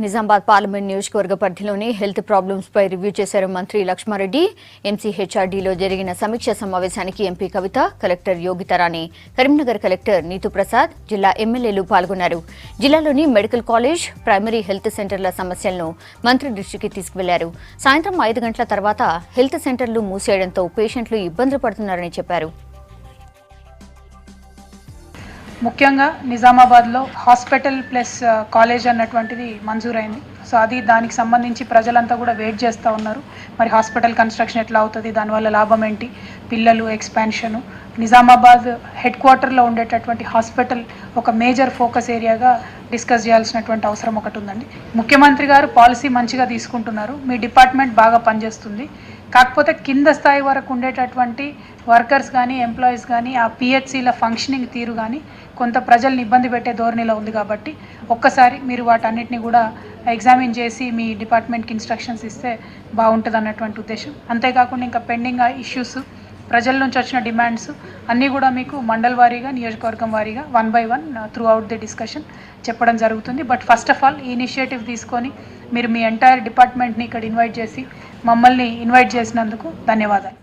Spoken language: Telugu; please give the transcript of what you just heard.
నిజామాబాద్ పార్లమెంట్ నియోజకవర్గ పరిధిలోని హెల్త్ ప్రాబ్లమ్స్ పై రివ్యూ చేశారు మంత్రి లక్ష్మారెడ్డి. ఎంసీహెచ్ఆర్డీలో జరిగిన సమీక్ష సమావేశానికి ఎంపీ కవిత, కలెక్టర్ యోగితారాణి, కరీంనగర్ కలెక్టర్ నీతూ ప్రసాద్, జిల్లా ఎమ్మెల్యేలు పాల్గొన్నారు. జిల్లాలోని మెడికల్ కాలేజ్, ప్రైమరీ హెల్త్ సెంటర్ల సమస్యలను మంత్రి దృష్టికి తీసుకువెళ్లారు. సాయంత్రం 5 గంటల తర్వాత హెల్త్ సెంటర్లు మూసేయడంతో పేషెంట్లు ఇబ్బందులు పడుతున్నారని చెప్పారు. ముఖ్యంగా నిజామాబాద్లో హాస్పిటల్ ప్లస్ కాలేజ్ అన్నటువంటిది మంజూరైంది. సో దానికి సంబంధించి ప్రజలంతా కూడా వెయిట్ చేస్తూ ఉన్నారు. మరి హాస్పిటల్ కన్స్ట్రక్షన్ ఎట్లా అవుతుంది, దానివల్ల లాభం ఏంటి, పిల్లలు ఎక్స్పాన్షను, నిజామాబాద్ హెడ్ క్వార్టర్లో ఉండేటటువంటి హాస్పిటల్ ఒక మేజర్ ఫోకస్ ఏరియాగా డిస్కస్ చేయాల్సినటువంటి అవసరం ఒకటి ఉందండి. ముఖ్యమంత్రి గారు పాలసీ మంచిగా తీసుకుంటున్నారు, మీ డిపార్ట్మెంట్ బాగా పనిచేస్తుంది. కాకపోతే కింద స్థాయి వరకు ఉండేటటువంటి వర్కర్స్ కానీ ఎంప్లాయీస్ కానీ ఆ పిహెచ్సిల ఫంక్షనింగ్ తీరు కానీ కొంత ప్రజల్ని ఇబ్బంది పెట్టే ధోరణిలో ఉంది. కాబట్టి ఒక్కసారి మీరు వాటన్నిటిని కూడా ఎగ్జామిన్ చేసి మీ డిపార్ట్మెంట్కి ఇన్స్ట్రక్షన్స్ ఇస్తే బాగుంటుంది అన్నటువంటి ఉద్దేశం. అంతేకాకుండా ఇంకా పెండింగ్ ఇష్యూస్, ప్రజల నుంచి వచ్చిన డిమాండ్స్ అన్నీ కూడా మీకు మండల్ వారీగా, నియోజకవర్గం వారీగా 1 by 1 through out the discussion చెప్పడం జరుగుతుంది. బట్ ఫస్ట్ ఆఫ్ ఆల్ ఈ ఇనిషియేటివ్ తీసుకొని మీరు మీ ఎంటైర్ డిపార్ట్మెంట్ని ఇక్కడ ఇన్వైట్ చేసి మమ్మల్ని ఇన్వైట్ చేసినందుకు ధన్యవాదాలు.